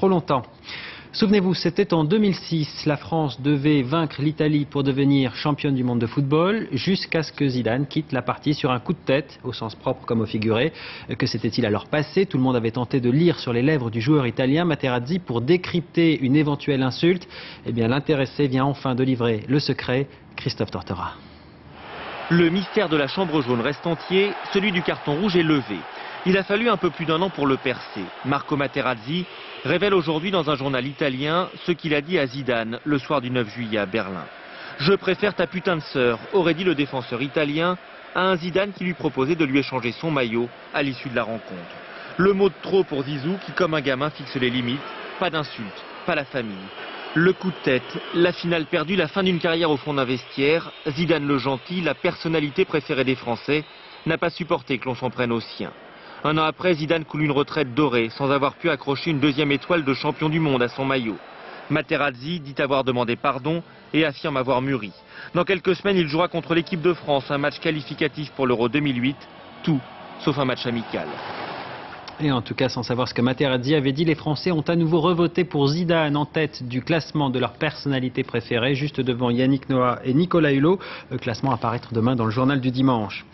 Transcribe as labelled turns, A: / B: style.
A: trop longtemps. Souvenez-vous, c'était en 2006. La France devait vaincre l'Italie pour devenir championne du monde de football, jusqu'à ce que Zidane quitte la partie sur un coup de tête, au sens propre comme au figuré. Que s'était-il alors passé? Tout le monde avait tenté de lire sur les lèvres du joueur italien Materazzi pour décrypter une éventuelle insulte. Eh bien, l'intéressé vient enfin de livrer le secret. Christophe Tortora.
B: Le mystère de la chambre jaune reste entier, celui du carton rouge est levé. Il a fallu un peu plus d'1 an pour le percer. Marco Materazzi révèle aujourd'hui dans un journal italien ce qu'il a dit à Zidane le soir du 9 juillet à Berlin. « Je préfère ta putain de sœur », aurait dit le défenseur italien à un Zidane qui lui proposait de lui échanger son maillot à l'issue de la rencontre. Le mot de trop pour Zizou qui, comme un gamin, fixe les limites. Pas d'insulte, pas la famille. Le coup de tête, la finale perdue, la fin d'une carrière au fond d'un vestiaire. Zidane le gentil, la personnalité préférée des Français, n'a pas supporté que l'on s'en prenne aux siens. 1 an après, Zidane coule une retraite dorée, sans avoir pu accrocher une 2e étoile de champion du monde à son maillot. Materazzi dit avoir demandé pardon et affirme avoir mûri. Dans quelques semaines, il jouera contre l'équipe de France, un match qualificatif pour l'Euro 2008, tout sauf un match amical.
A: Et en tout cas, sans savoir ce que Materazzi avait dit, les Français ont à nouveau revoté pour Zidane en tête du classement de leur personnalité préférée, juste devant Yannick Noah et Nicolas Hulot. Le classement à paraître demain dans le journal du dimanche.